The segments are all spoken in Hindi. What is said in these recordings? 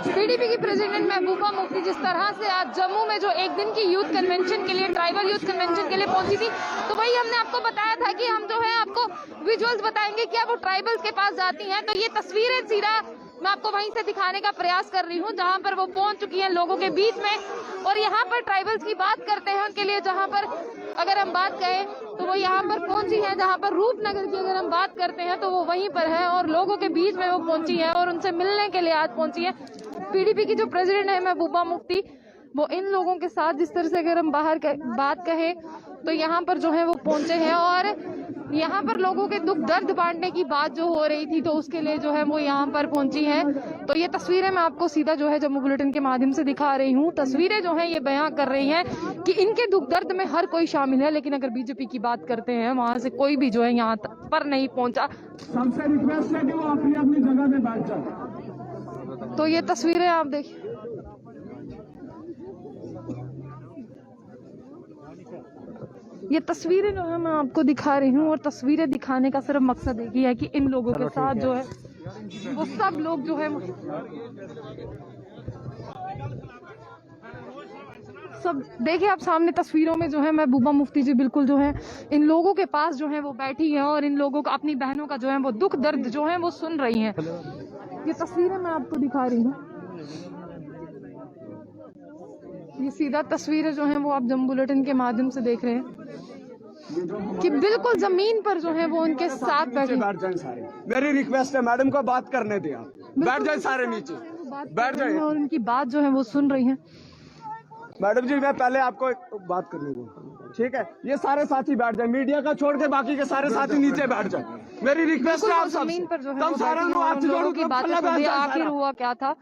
पीडीपी की प्रेसिडेंट महबूबा मुफ्ती जिस तरह से आज जम्मू में जो एक दिन की यूथ कन्वेंशन के लिए, ट्राइबल यूथ कन्वेंशन के लिए पहुंची थी, तो वही हमने आपको बताया था कि हम जो है आपको विजुअल्स बताएंगे कि अब वो ट्राइबल्स के पास जाती हैं। तो ये तस्वीरें सीधा मैं आपको वहीं से दिखाने का प्रयास कर रही हूँ जहाँ पर वो पहुंच चुकी हैं लोगों के बीच में। और यहाँ पर ट्राइबल्स की बात करते हैं उनके लिए, जहाँ पर अगर हम बात करें तो वो यहाँ पर पहुंची है, जहाँ पर रूपनगर की अगर हम बात करते हैं तो वो वहीं पर है और लोगों के बीच में वो पहुंची है और उनसे मिलने के लिए आज पहुंची है। पीडीपी की जो प्रेसिडेंट है महबूबा मुफ्ती, वो इन लोगों के साथ जिस तरह से अगर हम बाहर बात कहें तो यहाँ पर जो है वो पहुंचे हैं और यहाँ पर लोगों के दुख दर्द बांटने की बात जो हो रही थी तो उसके लिए जो है वो यहाँ पर पहुंची है। तो ये तस्वीरें मैं आपको सीधा जो है जम्मू बुलेटिन के माध्यम से दिखा रही हूँ। तस्वीरें जो है ये बयां कर रही हैं कि इनके दुख दर्द में हर कोई शामिल है, लेकिन अगर बीजेपी की बात करते हैं वहां से कोई भी जो है यहाँ पर नहीं पहुंचा। सबसे रिक्वेस्ट है कि वो अपनी अपनी जगह पे बैठ जाए। तो ये तस्वीरें आप देखिए, ये तस्वीरें जो है मैं आपको दिखा रही हूँ और तस्वीरें दिखाने का सिर्फ मकसद एक ही है कि इन लोगों के साथ जो है वो सब लोग जो है सब देखिए आप सामने तस्वीरों में जो है महबूबा मुफ्ती जी बिल्कुल जो है इन लोगों के पास जो है वो बैठी है और इन लोगों का, अपनी बहनों का जो है वो दुख दर्द जो है वो सुन रही हैं। ये तस्वीरें मैं आपको दिखा रही हूँ, ये सीधा तस्वीरें जो हैं वो आप जम्मू बुलेटिन के माध्यम से देख रहे हैं कि बिल्कुल जमीन पर जो है वो उनके साथ बैठ जाए सारे। मेरी रिक्वेस्ट है मैडम को बात करने दें, आप बैठ जाए सारे नीचे, बैठ जाए और उनकी बात जो है वो सुन रही हैं। मैडम जी मैं पहले आपको एक बात करने दूँ, ठीक है? ये सारे साथी बैठ जाए, मीडिया का छोड़ के बाकी के सारे साथी नीचे बैठ जाए। मेरी रिक्वेस्ट है आप जमीन पर जो है तम सारे लोग की बात आखिर हुआ क्या था,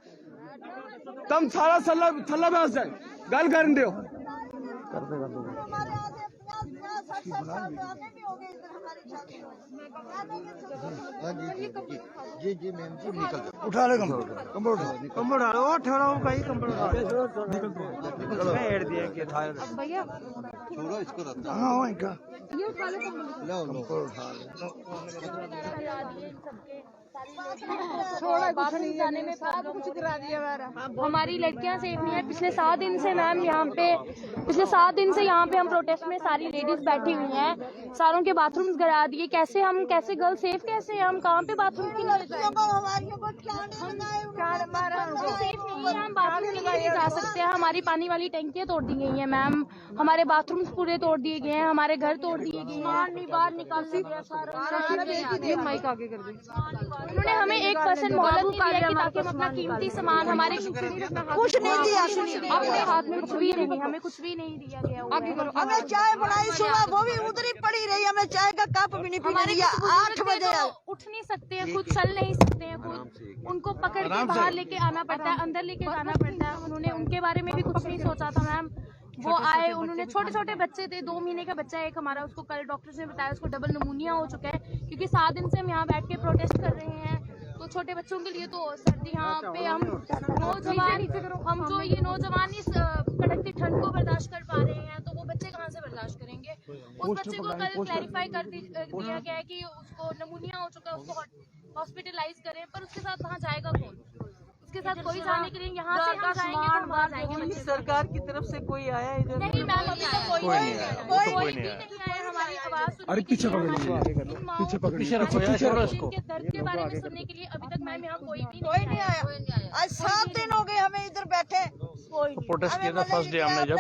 तम सारा थल्ला बैठ जाए, गल कर दो। जी मैम जी निकल उठा ले कंबल उठा लो, ठहराओ भाई, कंबल उठा निकल मैं ऐड दिया कि था भैया छोड़ो इसको रखो। हां वहीं का ये उठा लो कंबल, लो उठा छोड़ा कुछ नहीं जाने में सब कुछ करा दिया मेरा। हमारी लड़कियां सेफ नहीं है। पिछले 7 दिन से मैम यहाँ पे, पिछले 7 दिन से यहाँ पे हम प्रोटेस्ट में सारी लेडीज बैठी हुई हैं, सारों के बाथरूम्स गिरा दिए। कैसे हम, कैसे गर्ल सेफ कैसे, हम कहाँ पे बाथरूम की सेफ नहीं है, हम बाथरूम के लिए नहीं जा सकते हैं। हमारी पानी वाली टंकियां तोड़ दी गई हैं मैम, हमारे बाथरूम्स पूरे तोड़ दिए गए हैं, हमारे घर तोड़ दिए गए हैं, बाहर निकाल दिया। माइक आगे कर दे। उन्होंने हमें 1% मोहलत दी है कि ताकि हम अपना कीमती सामान, हमारे कुछ नहीं दिया, अपने हाथ में कुछ भी नहीं, हमें कुछ भी नहीं दिया गया। आगे करो। हमें चाय बनाई सुबह, वो भी उधर ही पड़ी रही, हमें चाय का कप भी नहीं पीने दिया। 8 बजे उठ नहीं सकते हैं, खुद चल नहीं सकते हैं, खुद उनको पकड़ के बाहर लेके आना पड़ता है, अंदर लेके जाना पड़ता है। उन्होंने उनके बारे में भी कुछ नहीं सोचा था मैम। वो आए, उन्होंने छोटे छोटे बच्चे थे, 2 महीने का बच्चा है एक हमारा, उसको कल डॉक्टर ने बताया उसको डबल निमोनिया हो चुका है, क्योंकि 7 दिन से हम यहाँ बैठ के प्रोटेस्ट कर रहे हैं। तो छोटे बच्चों के लिए तो सर्दी, यहाँ पे हम जो ये नौजवान इस कड़कती ठंड को बर्दाश्त कर पा रहे हैं, तो वो बच्चे कहाँ से बर्दाश्त करेंगे। उस बच्चे को कल क्लैरिफाई कर दिया गया है कि उसको निमोनिया हो चुका है, उसको हॉस्पिटलाइज करें, पर उसके साथ वहाँ जाएगा कौन? उसके साथ कोई जाने के लिए यहाँ से हम जाएंगे तो वहाँ जाएंगे। सरकार की तरफ से कोई आया इधर? नहीं मैम, अभी तक कोई भी नहीं आया हमारी आवाज। अरे पीछे पकड़ो, पीछे रखो यार, छोड़ो इसको। के दर्द के बारे में सुनने के लिए अभी तक मैम यहाँ कोई नहीं आया। आज 7 दिन हो गए हमें इधर बैठे। प्रोटेस्ट किया था फर्स्ट डे हमने, जब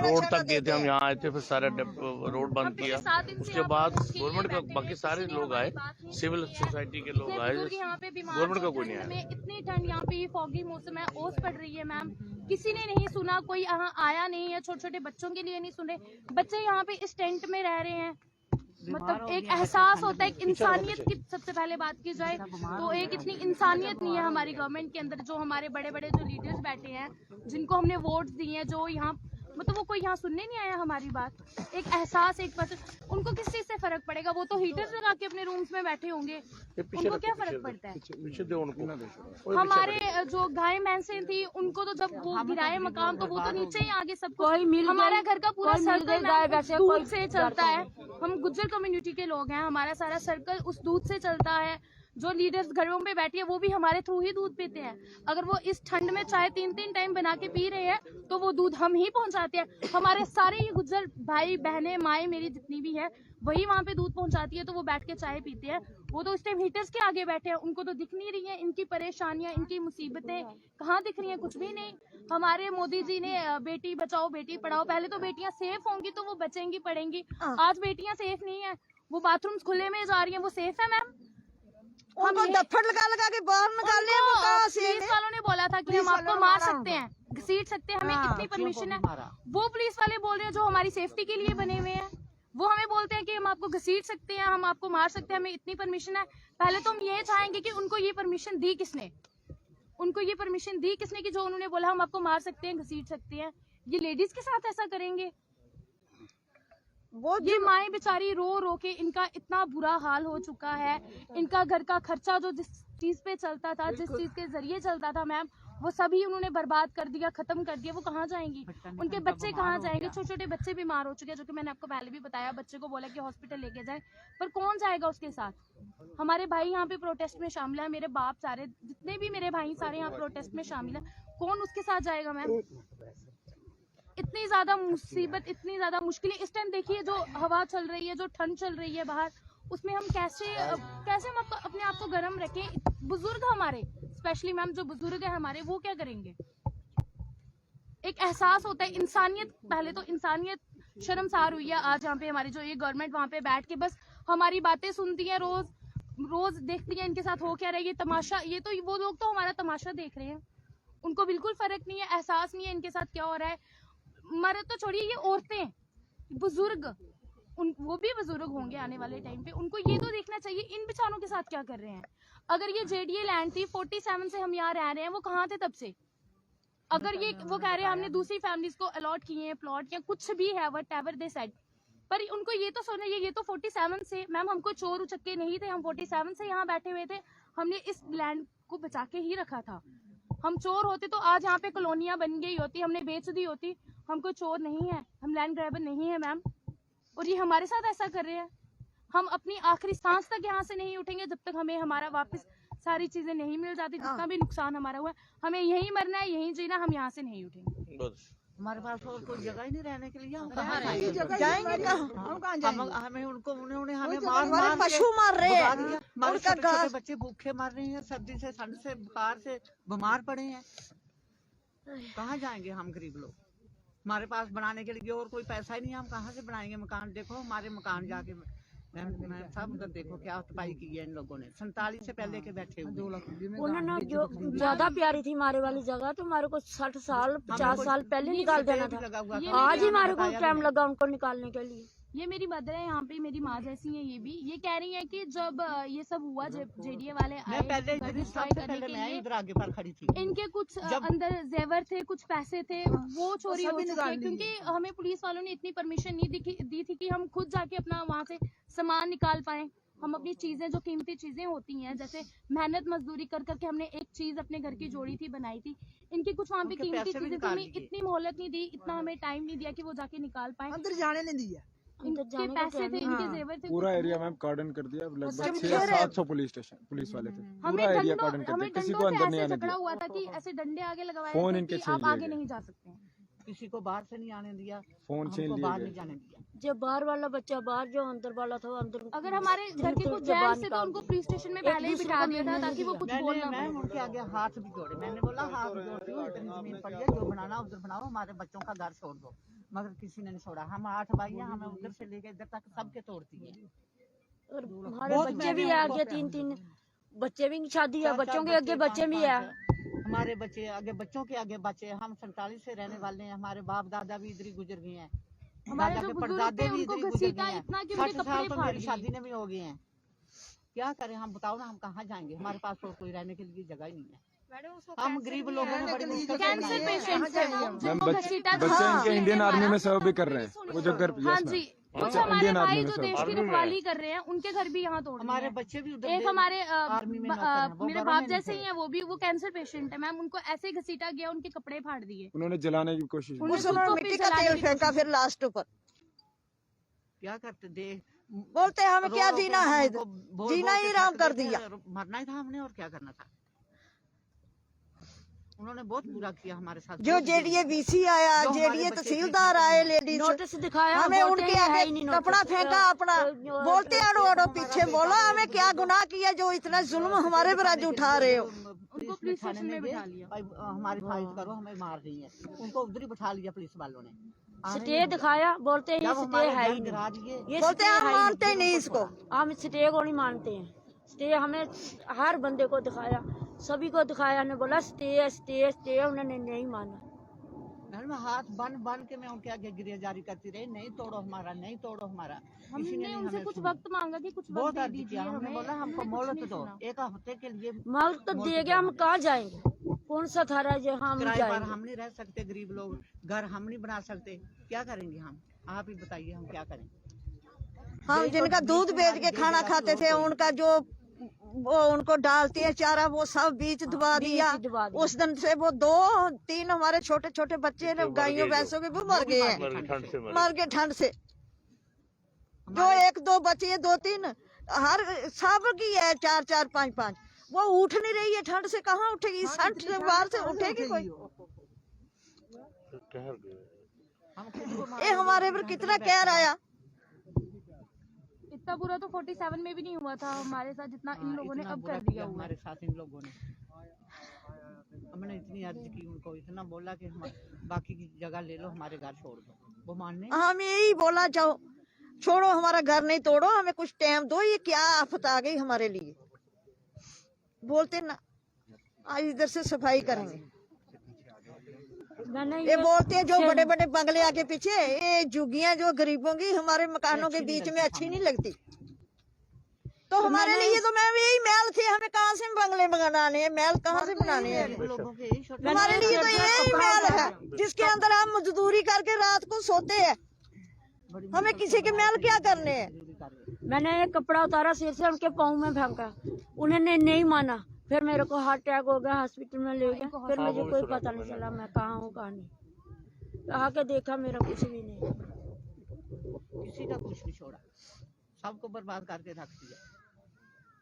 रोड तक गए थे हम, यहाँ आए थे, फिर सारे रोड बंद किया। उसके बाद गवर्नमेंट का बाकी सारे लोग आए, सिविल सोसाइटी के लोग आए, गवर्नमेंट का कोई नहीं आया। इतनी ठंड, यहाँ पे फॉगी मौसम है, ओस पड़ रही है मैम, किसी ने नहीं सुना, कोई यहाँ आया नहीं है। छोटे छोटे बच्चों के लिए नहीं सुन रहे, बच्चे यहाँ पे इस टेंट में रह रहे हैं। मतलब एक एहसास होता है, एक इंसानियत की सबसे पहले बात की जाए तो एक इतनी इंसानियत नहीं है हमारी गवर्नमेंट के अंदर। जो हमारे बड़े बड़े जो लीडर्स बैठे हैं, जिनको हमने वोट दिए हैं, जो यहाँ मतलब वो कोई यहाँ सुनने नहीं आया हमारी बात। एक एहसास, एक पर्सन, उनको किस चीज से फर्क पड़ेगा? वो तो हीटर लगा के अपने रूम्स में बैठे होंगे, उनको क्या फर्क पड़ता है? हमारे जो गाय भैंसे थी, उनको तो जब वो गिराए मकान, तो वो तो नीचे ही आगे सबको। हमारा घर का पूरा सर्कल दूध से चलता है, हम गुज्जर कम्युनिटी के लोग हैं, हमारा सारा सर्कल उस दूध से चलता है। जो लीडर्स घरों पे बैठी है वो भी हमारे थ्रू ही दूध पीते हैं। अगर वो इस ठंड में चाय 3-3 टाइम बना के पी रहे हैं तो वो दूध हम ही पहुंचाते हैं। हमारे सारे ही गुज्जर भाई बहनें माएँ मेरी जितनी भी है वही वहाँ पे दूध पहुंचाती है, तो वो बैठ के चाय पीते हैं। वो तो इस टाइम हीटर्स के आगे बैठे हैं, उनको तो दिख नहीं रही है इनकी परेशानियां, इनकी मुसीबतें कहाँ दिख रही हैं, कुछ भी नहीं। हमारे मोदी जी ने बेटी बचाओ बेटी पढ़ाओ, पहले तो बेटियां सेफ होंगी तो वो बचेंगी पढ़ेंगी। आज बेटियां सेफ नहीं है, वो बाथरूम्स खुले में जा रही हैं, वो सेफ है मैम? उनको दफ्तर लगा के बाहर निकालने हैं, वो कहाँ से पुलिस वालों ने बोला था कि हम आपको मार सकते हैं, घसीट सकते हैं, हमें इतनी परमिशन है। वो पुलिस वाले बोल रहे हैं जो हमारी सेफ्टी के लिए बने हुए हैं, वो हमें बोलते हैं कि हम आपको घसीट सकते हैं, हम आपको मार सकते हैं, हमें इतनी परमिशन है। पहले तो हम ये चाहेंगे कि उनको ये परमिशन दी किसने, उनको ये परमिशन दी किसने कि जो उन्होंने बोला हम आपको मार सकते हैं, घसीट सकते हैं। ये लेडीज के साथ ऐसा करेंगे? वो ये माएँ बेचारी रो रो के, इनका इतना बुरा हाल हो चुका है। इनका घर का खर्चा जो जिस चीज पे चलता था, जिस चीज के जरिए चलता था मैम, वो सभी उन्होंने बर्बाद कर दिया, खत्म कर दिया। वो कहाँ जाएंगी? उनके बच्चे कहाँ जाएंगे? छोटे छोटे बच्चे बीमार हो चुके हैं, जो कि मैंने आपको पहले भी बताया। बच्चे को बोला कि हॉस्पिटल लेके जाए, पर कौन जाएगा उसके साथ? हमारे भाई यहाँ पे प्रोटेस्ट में शामिल है, मेरे बाप सारे जितने भी मेरे भाई सारे यहाँ प्रोटेस्ट में शामिल है, कौन उसके साथ जाएगा मैम? इतनी ज्यादा मुसीबत, इतनी ज्यादा मुश्किलें इस टाइम देखिए, जो हवा चल रही है, जो ठंड चल रही है बाहर, उसमें हम कैसे हम अपने आप को गर्म रखें? बुजुर्ग हमारे, स्पेशली मैम जो बुजुर्ग है हमारे, वो क्या करेंगे? एक एहसास होता है, इंसानियत, पहले तो इंसानियत शर्मसार हुई है। आज यहाँ पे हमारी जो ये गवर्नमेंट वहाँ पे बैठ के बस हमारी बातें सुनती है, रोज देखती है इनके साथ हो क्या रहा है, ये तमाशा, ये तो वो लोग तो हमारा तमाशा देख रहे हैं, उनको बिल्कुल फर्क नहीं है, एहसास नहीं है इनके साथ क्या हो रहा है। मर्द तो छोड़िए, ये औरतें, बुजुर्ग, वो भी बुजुर्ग होंगे आने वाले टाइम पे, उनको ये तो देखना चाहिए इन बेचारों के साथ क्या कर रहे हैं। अगर ये जेडीए लैंड थी, 47 से हम यहाँ रह रहे हैं, वो कहाँ थे तब से? अगर ये वो कह रहे हैं हमने दूसरी फैमिलीज को अलॉट किए हैं प्लॉट या कुछ भी है, व्हाटएवर दे सेड, पर उनको ये तो सोना, ये तो 47 से मैम, हमको चोर उचक्के नहीं थे, हम 47 से यहाँ बैठे हुए थे, हमने इस लैंड को बचा के ही रखा था। हम चोर होते तो आज यहाँ पे कॉलोनियां बन गई होती, हमने बेच दी होती। हम कोई चोर नहीं है, हम लैंड ग्रैबर नहीं है मैम, और ये हमारे साथ ऐसा कर रहे हैं। हम अपनी आखिरी सांस तक यहाँ से नहीं उठेंगे जब तक हमें हमारा वापस सारी चीजें नहीं मिल जाती। जितना भी नुकसान हमारा हुआ है, हमें यहीं मरना है, यहीं जीना, हम यहाँ से नहीं उठेंगे। हमारे पास और कोई जगह ही नहीं रहने के लिए, हम कहाँ जाएंगे? हमें उनको उन्होंने हमें हमारे पशु मार रहे हैं, हमारे छोटे बच्चे भूखे मर रहे हैं, सर्दी से, ठंड से, बुखार से बीमार पड़े हैं। कहाँ जाएंगे हम गरीब लोग? हमारे पास बनाने के लिए और कोई पैसा ही नहीं है, हम कहाँ से बनाएंगे मकान? देखो हमारे मकान जाके मैं सब उधर देखो क्या उत्पाई की है इन लोगों ने। 47 से पहले के बैठे उन्होंने जो ज्यादा प्यारी थी हमारे वाली जगह, तो हमारे को 60 साल 50 साल पहले निकाल देना था। आज ही हमारे को टाइम लगा उनको निकालने के लिए। ये मेरी मदर है यहाँ पे, मेरी माँ जैसी है ये भी। ये कह रही है कि जब ये सब हुआ, जब जेडीए वाले आए डिस्ट्रॉय करने के लिए, इधर आगे पर खड़ी थी, इनके कुछ अंदर जेवर थे, कुछ पैसे थे, वो चोरी हो चुके हैं। क्योंकि हमें पुलिस वालों ने इतनी परमिशन नहीं दी थी कि हम खुद जाके अपना वहाँ से सामान निकाल पाए। हम अपनी चीजें, जो कीमती चीजें होती हैं, जैसे मेहनत मजदूरी कर करके हमने एक चीज अपने घर की जोड़ी थी, बनाई थी, इनकी कुछ वहाँ पे कीमती चीजें थी, हमें इतनी मोहलत नहीं दी, इतना हमें टाइम नहीं दिया कि वो जाके निकाल पाए। अंदर जाने नहीं दिया, इनके पैसे थे, इनके जेवर थे। पूरा एरिया मैम कार्डन कर दिया, लगभग 600-700 पुलिस वाले थे, पूरा एरिया कार्डन कर दिया, किसी को अंदर नहीं आने दिया। हुआ था कि ऐसे डंडे आगे लगवाए फोन थे इनके कि छीन आप लिए आगे गए। नहीं जा सकते हैं। किसी को बाहर से नहीं आने दिया, फोन छीन हमको लिए बाहर गए। नहीं जाने दिया। जो बाहर वाला बच्चा बाहर, जो अंदर वाला था अंदर। अगर हमारे घर के कुछ जैन से, तो उनको पुलिस स्टेशन में पहले ही बिठा दिया था ताकि वो कुछ बोल ना मैं पाए। उनके आगे हाथ भी जोड़े, मैंने बोला हाथ जोड़ती हूँ, इतनी जमीन पड़ी है, जो बनाना उधर बनाओ, हमारे बच्चों का घर छोड़ दो, मगर किसी ने नहीं छोड़ा। हम 8 भाई हैं, हमें उधर से लेके इधर तक सबके तोड़ती है। और हमारे बच्चे भी आगे 3-3 बच्चे भी, शादी है, बच्चों के आगे बच्चे भी है। हमारे बच्चे आगे, बच्चों के आगे बच्चे। हम 47 से रहने वाले हैं, हमारे बाप दादा भी इधर ही गुजर गए हैं, हमारे दादा जो के बुजुर्ग परदादे थे भी उनको इधर ही गुजर घसीटा गए हैं। इतना कि उनके 60 साल कपड़े तो फाड़ मेरी दिए। शादी में भी हो गए हैं। क्या करें हम, बताओ ना, हम कहाँ जाएंगे? हमारे पास तो कोई रहने के लिए जगह ही नहीं है। हम गरीब लोगों ने बड़ी मुश्किल से कैंसर बनाया है। पेशेंट थे वो, जिनको घसीटा था। बच्चे इनके इंडियन आर्मी में सर्व भी कर रहे हैं, वो जो घर हाँ जी, कुछ अच्छा, हमारे इंडियन आर्मी भाई में जो सब। देश की रखवाली कर रहे हैं, उनके घर भी यहाँ तोड़ दिए हमारे हैं। बच्चे भी उधर एक हमारे आर्मी में नौकर हैं, वो मेरे घरों बाप में जैसे नहीं ही हैं, वो कैंसर पेशेंट है मैम। उनको ऐसे ही घसीटा गया, उनके कपड़े फाड़ दिए। उन्होंने जलाने की कोशिश की। उन्होंने उन्होंने खुद को मिट्टी फिर का जलाने तेल की फेंका कोशिश फिर लास्ट पर। क्या करते, बोलते हमें क्या रो जीना के है हमको इधर, बोल जीना बोल ही के आराम थक कर गए थे, दिया। मरना ही था हमने और क्या करना था। उन्होंने बहुत बुरा किया हमारे साथ। जो बहुत जेडीए बुरा। बीसी आया, जो हमारे जेडीए बच्चे तहसीलदार थे, आए लेडीज, नोटिस दिखाया, हमें बोलते उनके हैं, है आगे ही नहीं कपड़ा नोटिस। फेंका अपना, बोलते हैं अड़ो अड़ो पीछे। बोला हमें क्या गुनाह किया जो इतना जुल्म हमारे पर आज उठा रहे हो। उनको पुलिस स्टेशन में बिठा लिया। हमारी फाइट करो, हमें मार रही है। उनको उधर ही बिठा लिया पुलिस वालों ने। स्टे दिखाया, बोलते हैं ये जब स्टे हमारे है घर ही नहीं। गिरा दिए, ये बोलते स्टे हैं है हम ही मानते ही नहीं इसको। हम स्टे को नहीं मानते हैं। स्टे हमें हर बंदे को दिखाया, सभी को दिखाया, ने बोला स्टे स्टे स्टे, उन्होंने नहीं माना। घर में हाथ बन बन के मैं उनके आगे गिरफ्तारी करती रही, नहीं तोड़ो हमारा, नहीं तोड़ो हमारा। किसी ने हमने नहीं उनसे हमें कुछ सुना। वक्त मांगा कि कुछ बहुत वक्त दे अर्ज दीजिए किया हमने, हमें। बोला हमको हमने कुछ मोहलत नहीं दो सुना। एक हफ्ते के लिए। माल तो दिएगा, हम कहाँ जाएंगे? कौन सा थारा जो हम किराए पर जाएंगे? हम नहीं रह सकते, गरीब लोग, घर हम नहीं बना सकते, क्या करेंगे हम? आप ही बताइए हम क्या करें। हम जिनका दूध बेच के खाना खाते थे, उनका जो वो उनको डालती है चारा, वो सब बीच दबा दिया। दबा दिया। उस दिन से वो 2-3 हमारे छोटे छोटे बच्चे ने गायों भैंसों के वो मर गए हैं, ठंड से मर गए ठंड से। जो 1-2 बचे हैं, 2-3 हर सब की है, 4-4 5-5। वो उठ नहीं रही है ठंड से, कहाँ उठेगी? ठंड से बाहर से उठेगी कोई? ये हमारे पर कितना कहर आया। इतना बुरा तो 47 में भी नहीं हुआ था हमारे साथ जितना इन लोगों ने इतना अब बुरा कर दिया किया हुआ है। हमारे साथ इन लोगों ने। हमने इतनी अर्ज की उनको, इतना बोला कि हम बाकी की जगह ले लो, हमारे घर छोड़ दो, वो मानने। हम यही बोला, जाओ छोड़ो, हमारा घर नहीं तोड़ो, हमें कुछ टाइम दो। ये क्या आफत आ गई हमारे लिए? बोलते ना आज इधर से सफाई करेंगे। ये बोलते हैं जो बड़े बड़े बंगले आके पीछे, ये झुग्गियां जो गरीबों की हमारे मकानों के बीच में अच्छी नहीं लगती। तो हमारे लिए तो मैम यही महल थे, हमें कहाँ से बंगले बनाने हैं? महल कहाँ से बनाने हैं? लोगों के यही छोटे हमारे लिए तो यही महल है जिसके अंदर हम मजदूरी करके रात को सोते हैं। हमें किसी के महल क्या करने हैं? मैंने एक कपड़ा उतारा सिर से, उनके पाँव में फेंका, उन्होंने नहीं माना। फिर मेरे को हार्ट अटैक हो गया, हॉस्पिटल में ले गए। फिर मुझे कोई पता नहीं चला मैं कहाँ हूँ कहाँ नहीं। आके देखा मेरा कुछ भी नहीं, किसी का कुछ नहीं छोड़ा, सबको बर्बाद करके रख दिया।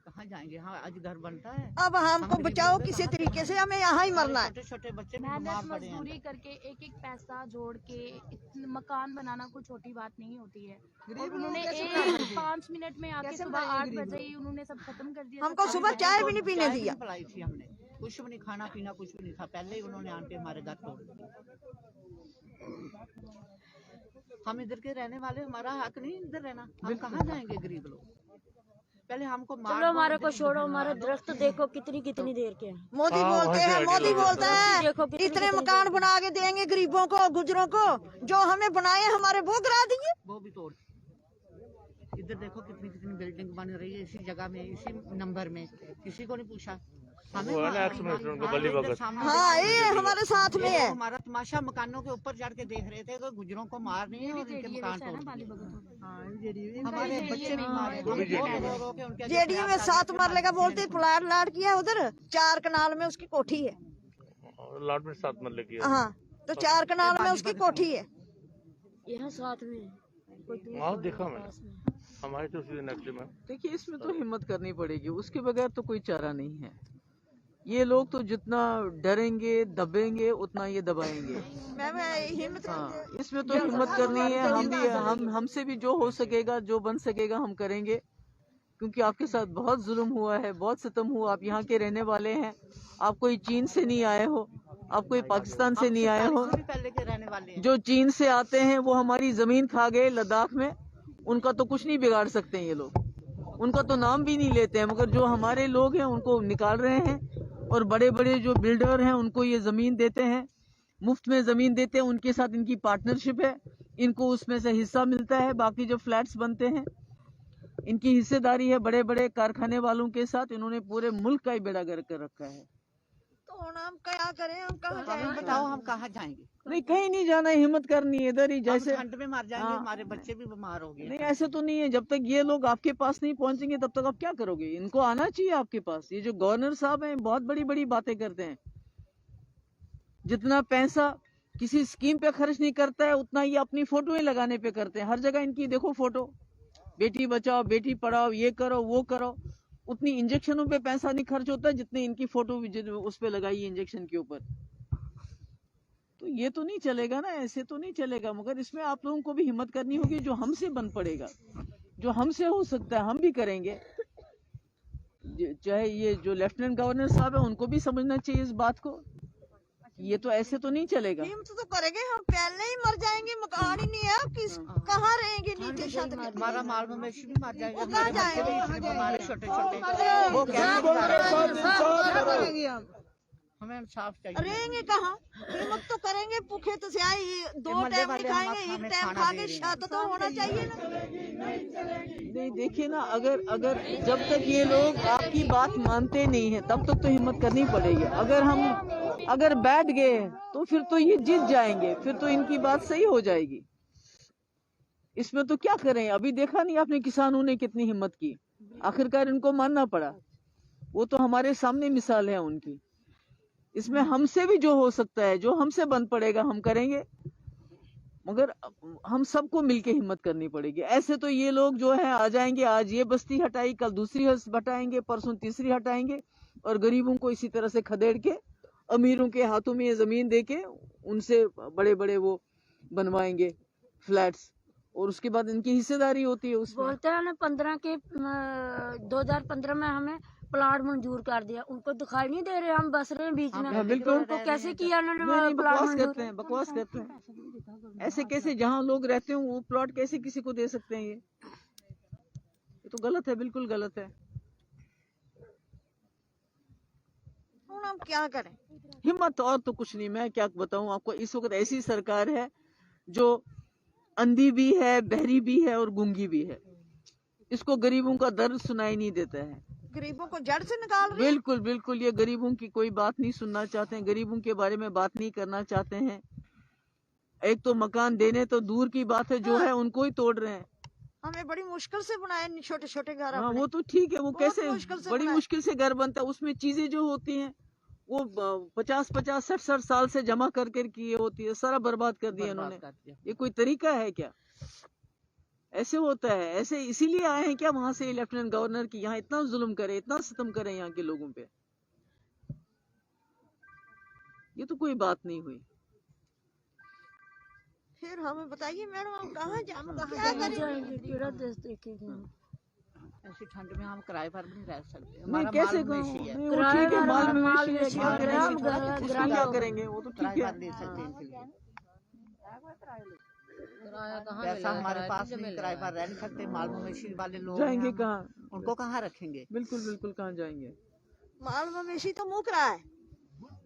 कहाँ जाएंगे? हाँ आज घर बनता है। अब हमको बचाओ किसी तरीके से, हमें यहाँ ही मरना है। छोटे छोटे बच्चे भी मेहनत बीमार पड़े हैं। मजदूरी करके एक एक पैसा जोड़ के मकान बनाना कोई छोटी बात नहीं होती है। और उन्होंने 5 मिनट में आके सुबह 8 बजे ही उन्होंने सब खत्म कर दिया। हमको सुबह चाय भी नहीं पीने चाय भी दिया। नहीं पिलाई थी हमने, कुछ भी नहीं, खाना पीना कुछ भी नहीं था। पहले ही उन्होंने आके हमारे घर तोड़ दिया। हम इधर के रहने वाले, हमारा हक नहीं इधर रहना। हम कहाँ जाएंगे गरीब लोग? पहले हमको चलो हमारे को छोड़ो, हमारे दरख्त देखो कितनी कितनी देर के हैं। मोदी बोलते हैं, मोदी बोलता है देखो कितनी इतने कितनी मकान बना के देंगे गरीबों को, गुजरों को। जो हमें बनाए हमारे वो गिरा दिए। वो भी तोड़। इधर देखो कितनी कितनी बिल्डिंग बन रही है, इसी जगह में, इसी नंबर में, किसी को नहीं पूछा। हमें वो है ना एक्स-मिनिस्टर उनको बली भगत। हाँ ये हमारे साथ में है। हमारा तमाशा मकानों के ऊपर चढ़ के देख रहे थे कि गुजरों को मार रही है और इनके मकान तोड़ दिए। हमारे बच्चे भी मारे, जेडीए में 7 मरले का बोलते प्लाट लाट किया उधर 4 कनाल में उसकी कोठी है। लाट में 7 मरले की। हाँ तो 4 कनाल में उसकी कोठी है। यहाँ साथ में हाँ देखा मैंने, हमारे तो उसी दिन एक्चुअली में। देखिए इसमें तो हिम्मत करनी पड़ेगी, उसके बगैर तो कोई चारा नहीं है। ये लोग तो जितना डरेंगे दबेंगे उतना ये दबाएंगे। मैम हिम्मत हाँ इसमें तो हिम्मत करनी है। हम भी हमसे भी जो हो सकेगा, जो बन सकेगा हम करेंगे, क्योंकि आपके साथ बहुत जुल्म हुआ है, बहुत सितम हुआ। आप यहाँ के रहने वाले हैं, आप कोई चीन से नहीं आए हो, आप कोई पाकिस्तान से नहीं आए हो। पहले के रहने वाले हैं। जो चीन से आते हैं वो हमारी जमीन खा गए लद्दाख में, उनका तो कुछ नहीं बिगाड़ सकते हैं ये लोग, उनका तो नाम भी नहीं लेते हैं। मगर जो हमारे लोग हैं उनको निकाल रहे हैं, और बड़े बड़े जो बिल्डर हैं उनको ये जमीन देते हैं, मुफ्त में जमीन देते हैं, उनके साथ इनकी पार्टनरशिप है, इनको उसमें से हिस्सा मिलता है। बाकी जो फ्लैट्स बनते हैं इनकी हिस्सेदारी है बड़े बड़े कारखाने वालों के साथ। इन्होंने पूरे मुल्क का ही बेड़ा गर्क कर रखा है। तो हम क्या करें? हम कहाँ जाएंगे? बताओ हम कहाँ जाएंगे? नहीं कहीं नहीं जाना है, हिम्मत करनी है इधर ही। जैसे ठंड में मर जाएंगे, हमारे बच्चे भी बीमार हो गए। नहीं ऐसे तो नहीं है, जब तक ये लोग आपके पास नहीं पहुंचेंगे तब तक आप क्या करोगे? इनको आना चाहिए आपके पास। ये जो गवर्नर साहब हैं बहुत बड़ी बड़ी बातें करते हैं, जितना पैसा किसी स्कीम पे खर्च नहीं करता है उतना ये अपनी फोटोएं लगाने पे करते हैं। हर जगह इनकी देखो फोटो, बेटी बचाओ बेटी पढ़ाओ, ये करो वो करो, उतनी इंजेक्शनों पे पैसा नहीं खर्च होता जितने इनकी फोटो उस पे लगाई इंजेक्शन के ऊपर। तो ये तो नहीं चलेगा ना, ऐसे तो नहीं चलेगा। मगर इसमें आप लोगों को भी हिम्मत करनी होगी, जो हमसे बन पड़ेगा, जो हमसे हो सकता है हम भी करेंगे। चाहे ये जो लेफ्टिनेंट गवर्नर साहब है उनको भी समझना चाहिए इस बात को, ये तो ऐसे तो नहीं चलेगा। हिम्मत तो करेंगे, हम पहले ही मर जाएंगे, मकान ही नहीं है, किस कहाँ रहेंगे नीचे छत में? हमारा माल मवेशी भी मर जाएगा, वो कहाँ जाएंगे? हमारे छोटे छोटे वो करेंगे हम? हमें इंसाफ चाहिए। रहेंगे कहाँ? हिम्मत तो करेंगे, भूखे तो से आए, 2 टाइम नहीं खाएंगे, 1 टाइम खा के छत तो होना चाहिए ना। नहीं देखिए ना, अगर जब तक ये लोग आपकी बात मानते नहीं है तब तक तो हिम्मत करनी पड़ेगी। अगर बैठ गए तो फिर तो ये जीत जाएंगे, फिर तो इनकी बात सही हो जाएगी। इसमें तो क्या करें, अभी देखा नहीं आपने किसानों ने कितनी हिम्मत की, आखिरकार इनको मानना पड़ा। वो तो हमारे सामने मिसाल है उनकी। इसमें हमसे भी जो हो सकता है, जो हमसे बन पड़ेगा हम करेंगे, मगर हम सबको मिलके हिम्मत करनी पड़ेगी। ऐसे तो ये लोग जो है आ जाएंगे, आज ये बस्ती हटाई, कल दूसरी हटाएंगे, परसों तीसरी हटाएंगे, और गरीबों को इसी तरह से खदेड़ के अमीरों के हाथों में ये जमीन देके उनसे बड़े बड़े वो बनवाएंगे फ्लैट्स, और उसके बाद इनकी हिस्सेदारी होती है उसमें। बोलते हैं ना 2015 में हमें प्लाट मंजूर कर दिया, उनको दिखाई नहीं दे रहे, हम बस रहे हैं बीच में। बिल्कुल। उनको कैसे किया उन्होंने बकवास प्लाट करते हैं, बकवास करते हैं। ऐसे कैसे, जहाँ लोग रहते हैं वो प्लॉट कैसे किसी को दे सकते हैं? ये तो गलत है, बिल्कुल गलत है। हम क्या करें? हिम्मत और तो कुछ नहीं, मैं क्या बताऊं आपको। इस वक्त ऐसी सरकार है जो अंधी भी है, बहरी भी है और गूंगी भी है। इसको गरीबों का दर्द सुनाई नहीं देता है, गरीबों को जड़ से निकाल रहे हैं। बिल्कुल बिल्कुल। ये गरीबों की कोई बात नहीं सुनना चाहते हैं, गरीबों के बारे में बात नहीं करना चाहते हैं। एक तो मकान देने तो दूर की बात है, जो है उनको ही तोड़ रहे हैं। हमें बड़ी मुश्किल से बनाए छोटे छोटे घर। हाँ वो तो ठीक है, वो कैसे बड़ी बनाए। मुश्किल से घर बनता है, उसमें चीजें जो होती हैं वो 50-50 60 साल से जमा करके किए होती है, सारा बर्बाद कर दिया इन्होंने। ये कोई तरीका है क्या? ऐसे होता है? ऐसे इसीलिए आए हैं क्या वहां से लेफ्टिनेंट गवर्नर की यहाँ इतना जुल्म करे, इतना सितम करे यहाँ के लोगों पे? ये तो कोई बात नहीं हुई। फिर हमें बताइए मैडम, हम कहाँ जाएं? पूरा देश देखेंगे। ऐसी ठंड में हम किराए पर भी नहीं रह सकते। नहीं हमारा कैसे माल मवेशी है। वो ठीक है, माल मवेशी है, क्या करेंगे? उसको क्या करेंगे? वो तो ठीक किराए है। पर दे सकते हैं इनके लिए। पैसा हमारे पास नहीं, किराए पर रह नहीं सकते। माल मवेशी वाले लोग जाएंगे हैं, कहाँ? उनको कहाँ रखेंगे? बिल्कुल बिल्कुल, कहाँ जाएंगे? माल मवेशी तो मुक रहा है।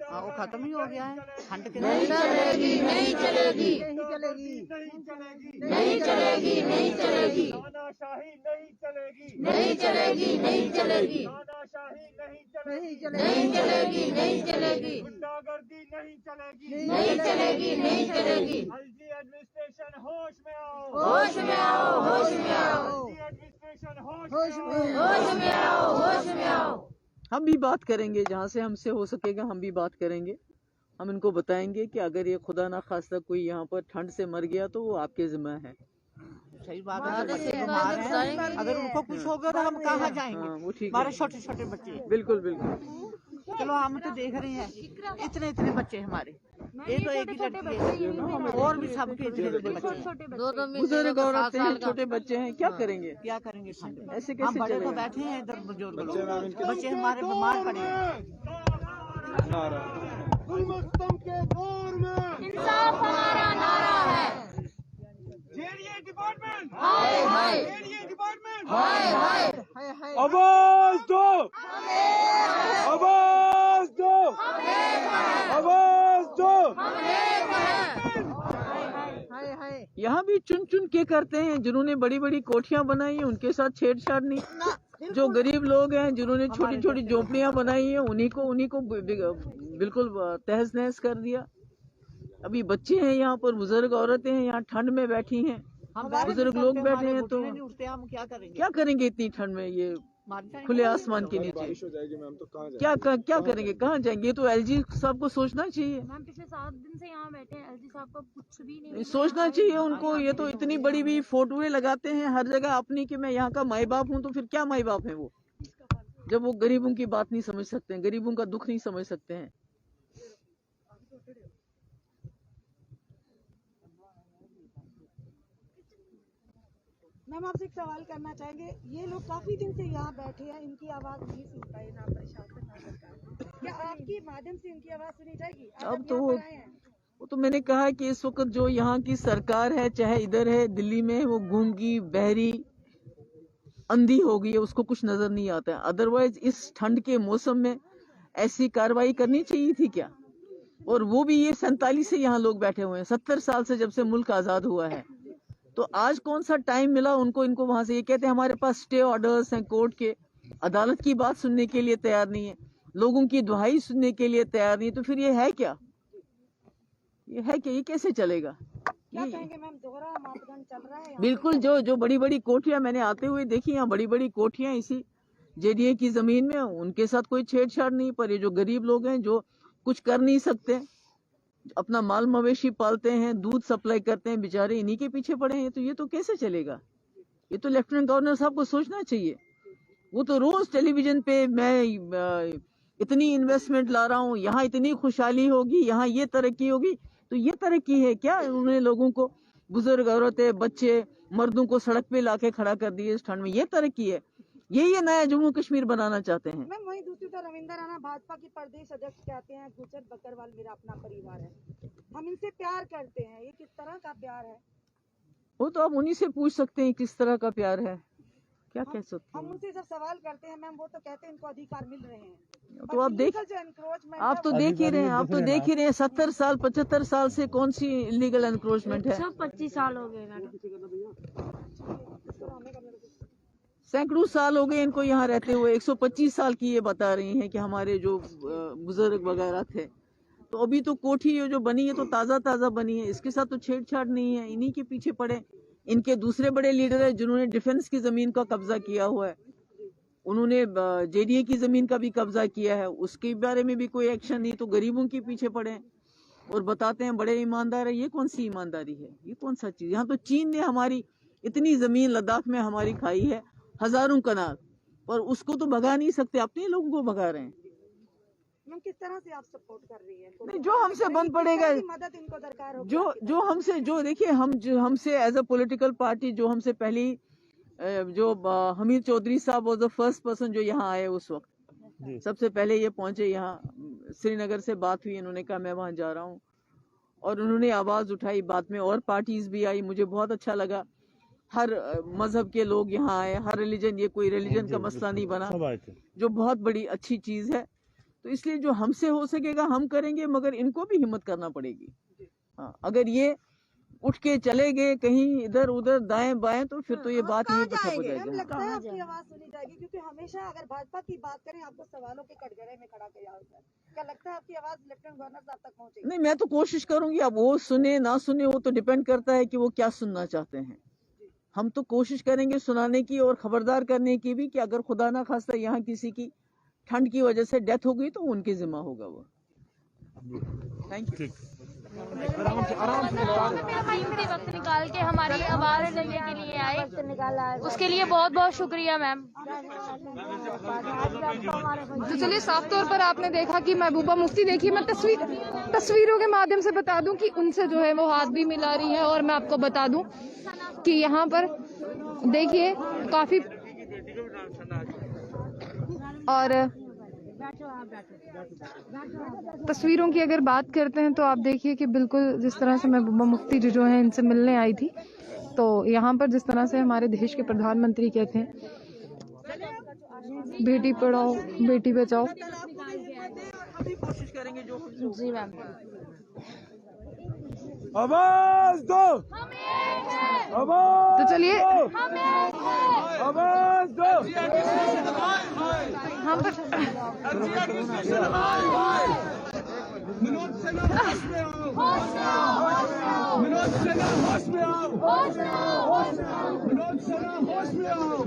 हाँ, वो खत्म ही हो गया है। ठंड के नहीं चलेगी, नहीं चलेगी, नहीं चलेगी, नहीं चलेगी, नहीं चलेगी, तानाशाही नहीं चलेगी, नहीं चलेगी, नहीं चलेगी, तानाशाही नहीं नहीं चलेगी, नहीं चलेगी, नहीं चलेगी, गुंडागर्दी नहीं चलेगी, नहीं चलेगी, नहीं चलेगी। एलजी एडमिनिस्ट्रेशन होश में आओ, होश में आओ, होश में आओ, एलजी एडमिनिस्ट्रेशन होश होश में आओ, होश में आओ। हम भी बात करेंगे, जहाँ से हमसे हो सकेगा हम भी बात करेंगे। हम इनको बताएंगे कि अगर ये खुदा ना खास्ता कोई यहाँ पर ठंड से मर गया तो वो आपके जिम्मा है। सही बात है। बच्चे बीमार हैं, अगर उनको कुछ हो गया तो हम कहाँ जाएंगे? हाँ वो ठीक हमारे है, छोटे छोटे बच्चे। बिल्कुल बिल्कुल। चलो हम तो देख रहे हैं, इतने इतने बच्चे हमारे, ये तो एक ही लड़की है, और भी सबके इतने इतने बच्चे। बुजुर्ग औरतें हैं, छोटे बच्चे हैं, क्या करेंगे? क्या करेंगे ठंड में? ऐसे हम कैसे बड़े तो चलेगा? बैठे हैं इधर, बुजुर्ग लोग, बच्चे हमारे बीमार पड़े हैं। इंसाफ हमारा नारा है। जेडीए डिपार्टमेंट, हाय हाय, जेडीए डिपार्टमेंट, हाय हाय, आवाज दो, आवाज दो, आवाज दो। यहाँ भी चुन चुन के करते हैं, जिन्होंने बड़ी बड़ी कोठियां बनाई हैं उनके साथ छेड़छाड़ नहीं। जो गरीब लोग हैं, जिन्होंने छोटी छोटी झोपड़ियां बनाई हैं, उन्हीं को बिल्कुल तहस नहस कर दिया। अभी बच्चे हैं यहाँ पर, बुजुर्ग औरतें हैं यहाँ ठंड में बैठी हैं, बुजुर्ग लोग बैठे हैं, तो हम क्या करेंगे? क्या करेंगे इतनी ठंड में? ये मार जाएंगे। खुले आसमान के नीचे। बारिश हो जाएगी मैम तो कहाँ क्या करेंगे, कहाँ जाएंगे? ये तो एलजी साहब को सोचना चाहिए। मैम पिछले 7 दिन से यहाँ बैठे हैं, एलजी साहब का कुछ भी नहीं सोचना चाहिए उनको। ये तो इतनी बड़ी भी फोटोएं लगाते हैं हर जगह अपनी कि मैं यहाँ का माई बाप हूँ, तो फिर क्या माई बाप है वो, जब वो गरीबों की बात नहीं समझ सकते हैं, गरीबों का दुख नहीं समझ सकते हैं। मैम आपसे एक सवाल करना चाहेंगे, ये लोग काफी दिन से यहाँ बैठे हैं, इनकी आवाज नहीं सुन पाए ना प्रशासन ना सरकार, क्या आपके माध्यम से इनकी आवाज सुनी जाएगी? अब तो वो तो मैंने कहा कि इस वक्त जो यहाँ की सरकार है, चाहे इधर है दिल्ली में, वो गूंगी बहरी अंधी हो गई है, उसको कुछ नजर नहीं आता है। अदरवाइज इस ठंड के मौसम में ऐसी कार्रवाई करनी चाहिए थी क्या? और वो भी ये 47 से यहाँ लोग बैठे हुए हैं, 70 साल से जब से मुल्क आजाद हुआ है। तो आज कौन सा टाइम मिला उनको, इनको वहां से? ये कहते हैं हमारे पास स्टे ऑर्डर्स हैं कोर्ट के, अदालत की बात सुनने के लिए तैयार नहीं है, लोगों की दुहाई सुनने के लिए तैयार नहीं है। तो फिर ये है क्या? ये कैसे चलेगा? क्या कहेंगे मैम, दोहरा मापदंड चल रहा है? बिल्कुल। जो बड़ी बड़ी कोठियां मैंने आते हुए देखी, यहाँ बड़ी बड़ी कोठियां इसी जेडीए की जमीन में, उनके साथ कोई छेड़छाड़ नहीं। पर ये जो गरीब लोग हैं, जो कुछ कर नहीं सकते, अपना माल मवेशी पालते हैं, दूध सप्लाई करते हैं, बेचारे इन्हीं के पीछे पड़े हैं। तो ये तो कैसे चलेगा? ये तो लेफ्टिनेंट गवर्नर साहब को सोचना चाहिए। वो तो रोज टेलीविजन पे मैं इतनी इन्वेस्टमेंट ला रहा हूँ, यहाँ इतनी खुशहाली होगी, यहाँ ये तरक्की होगी। तो ये तरक्की है क्या? उन्होंने लोगों को, बुजुर्ग औरतें, बच्चे, मर्दों को सड़क पे लाके खड़ा कर दिए इस ठंड में। ये तरक्की है? ये नया जम्मू कश्मीर बनाना चाहते हैं। मैम वहीं दूसरी तरफ रविंदर राणा भाजपा के प्रदेश अध्यक्ष कहते हैं गुजर बकरवाल मेरा अपना परिवार है, हम इनसे प्यार करते हैं। ये किस तरह का प्यार है? वो तो आप उन्हीं से पूछ सकते हैं किस तरह का प्यार है, क्या कह सकते हम हैं। उनसे जब सवाल करते हैं मैम, वो तो कहते हैं इनको अधिकार मिल रहे हैं। तो आप देख, आप तो देख ही रहे हैं, आप तो देख ही रहे हैं 70 साल 75 साल से कौन सी इलीगल एनक्रोचमेंट है? 125 साल हो गए मैडम। सैकड़ों साल हो गए इनको यहाँ रहते हुए। 125 साल की ये बता रही हैं कि हमारे जो बुजुर्ग वगैरह थे। तो अभी तो कोठी जो बनी है तो ताज़ा बनी है, इसके साथ तो छेड़छाड़ नहीं है। इन्हीं के पीछे पड़े। इनके दूसरे बड़े लीडर है जिन्होंने डिफेंस की जमीन का कब्जा किया हुआ है, उन्होंने जेडीए की जमीन का भी कब्जा किया है, उसके बारे में भी कोई एक्शन नहीं। तो गरीबों के पीछे पड़े और बताते हैं बड़े ईमानदार है। ये कौन सी ईमानदारी है? ये कौन सा चीज? यहाँ तो चीन ने हमारी इतनी जमीन लद्दाख में हमारी खाई है, हजारों कनाल, और उसको तो भगा नहीं सकते, अपने लोगों को भगा रहे हैं। मैम किस तरह से आप सपोर्ट कर रही है? नहीं, जो हमसे बन पड़ेगा, मदद इनको दरकार होगी। जो हमसे, जो देखिए हमसे एज अ पॉलिटिकल पार्टी, जो हमसे पहली जो हमीद चौधरी साहब वाज द फर्स्ट पर्सन जो यहाँ आए उस वक्त, सबसे पहले ये पहुंचे यहाँ। श्रीनगर से बात हुई, इन्होंने कहा मैं वहां जा रहा हूँ, और उन्होंने आवाज उठाई। बाद में और पार्टीज भी आई, मुझे बहुत अच्छा लगा। हर मजहब के लोग यहाँ आए, हर रिलीजन, ये कोई रिलीजन का मसला नहीं बना, जो बहुत बड़ी अच्छी चीज है। तो इसलिए जो हमसे हो सकेगा हम करेंगे, मगर इनको भी हिम्मत करना पड़ेगी। हाँ, अगर ये उठ के चले गए कहीं इधर उधर दाएं बाएं, तो फिर तो ये बात यहीं पे खत्म हो जाएगी। लगता है आपकी आवाज सुनी जाएगी, क्योंकि हमेशा अगर भाजपा की बात करें आपको सवालों के कटघरे में खड़ा किया होता है। क्या लगता है आपकी आवाज लेफ्टिनेंट गवर्नर साहब तक पहुंचेगी? नहीं, मैं तो कोशिश करूंगी। अब वो सुने ना सुने, वो तो डिपेंड करता है कि वो क्या सुनना चाहते हैं। हम तो कोशिश करेंगे सुनाने की और खबरदार करने की भी, कि अगर खुदा ना खास्ता यहाँ किसी की ठंड की वजह से डेथ हो गई तो उनकी जिम्मा होगा वो। Thank you. कीमती वक्त निकाल के हमारी आवाज लेने के लिए आए, उसके लिए बहुत बहुत शुक्रिया मैम। तो चलिए, साफ तौर पर आपने देखा कि महबूबा मुफ्ती, देखिए मैं तस्वीरों के माध्यम से बता दूं कि उनसे जो है वो हाथ भी मिला रही है। और मैं आपको बता दूं कि यहाँ पर देखिए काफी, और तस्वीरों की अगर बात करते हैं तो आप देखिए कि बिल्कुल जिस तरह से महबूबा मुफ्ती जी जो है इनसे मिलने आई थी, तो यहाँ पर जिस तरह से हमारे देश के प्रधानमंत्री कहते हैं बेटी पढ़ाओ बेटी बचाओ। कोशिश करेंगे जो जी मैम। आवाज दो, आवाज तो चलिए आवाज दो। हम मनोज सिन्हा होश में आओ, मनोज सिन्हा होश में आओ, मनोज सिन्हा होश में आओ।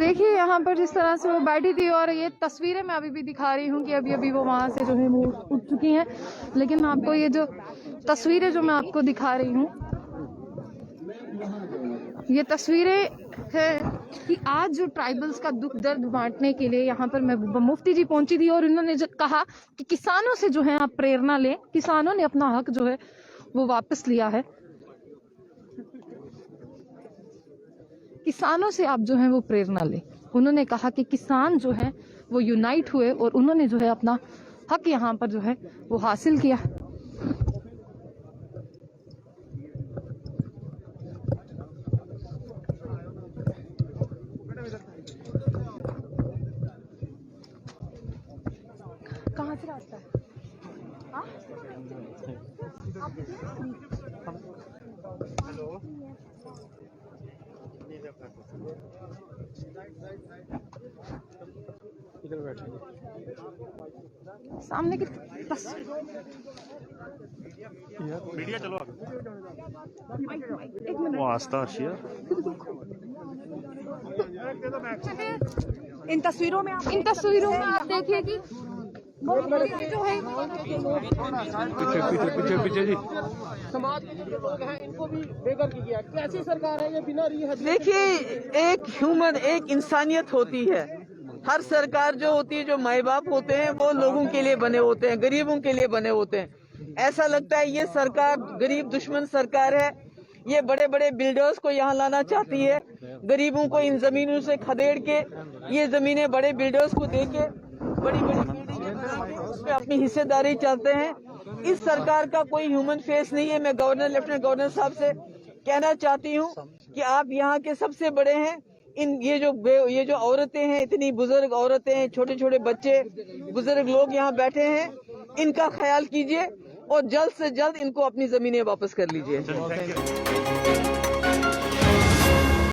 देखिए यहाँ पर जिस तरह से वो बैठी थी, और ये तस्वीरें मैं अभी भी दिखा रही हूँ कि अभी अभी वो वहाँ से जो है वो उठ चुकी हैं। लेकिन मैं आपको ये जो तस्वीरें जो मैं आपको दिखा रही हूँ, ये तस्वीरें है कि आज जो ट्राइबल्स का दुख दर्द बांटने के लिए यहाँ पर महबूबा मुफ्ती जी पहुंची थी, और उन्होंने जो कहा कि किसानों से जो है आप प्रेरणा लें, किसानों ने अपना हक जो है वो वापस लिया है, किसानों से आप जो है वो प्रेरणा लें। उन्होंने कहा कि किसान जो है वो यूनाइट हुए और उन्होंने जो है अपना हक यहाँ पर जो है वो हासिल किया। कहाँ से रास्ता है? हाँ? सामने की मीडिया चलो वो आस्था इन तस्वीरों में आप देखिए कि जो है पीछे जी समाज के जो लोग हैं इनको भी बेघर किया। कैसी सरकार है ये बिना देखिए, एक ह्यूमन, एक इंसानियत होती है। हर सरकार जो होती है, जो माई बाप होते हैं वो लोगों के लिए बने होते हैं, गरीबों के लिए बने होते हैं। ऐसा लगता है ये सरकार गरीब दुश्मन सरकार है। ये बड़े बड़े बिल्डर्स को यहाँ लाना चाहती है, गरीबों को इन जमीनों से खदेड़ के ये जमीनें बड़े बिल्डर्स को दे के बड़ी बिल्डिंगें उसमें अपनी हिस्सेदारी चाहते हैं। इस सरकार का कोई ह्यूमन फेस नहीं है। मैं गवर्नर, लेफ्टिनेंट गवर्नर साहब से कहना चाहती हूँ कि आप यहाँ के सबसे बड़े हैं। ये जो औरतें हैं, इतनी बुजुर्ग औरतें हैं, छोटे छोटे बच्चे, बुजुर्ग लोग यहाँ बैठे हैं, इनका ख्याल कीजिए और जल्द से जल्द इनको अपनी जमीनें वापस कर लीजिए।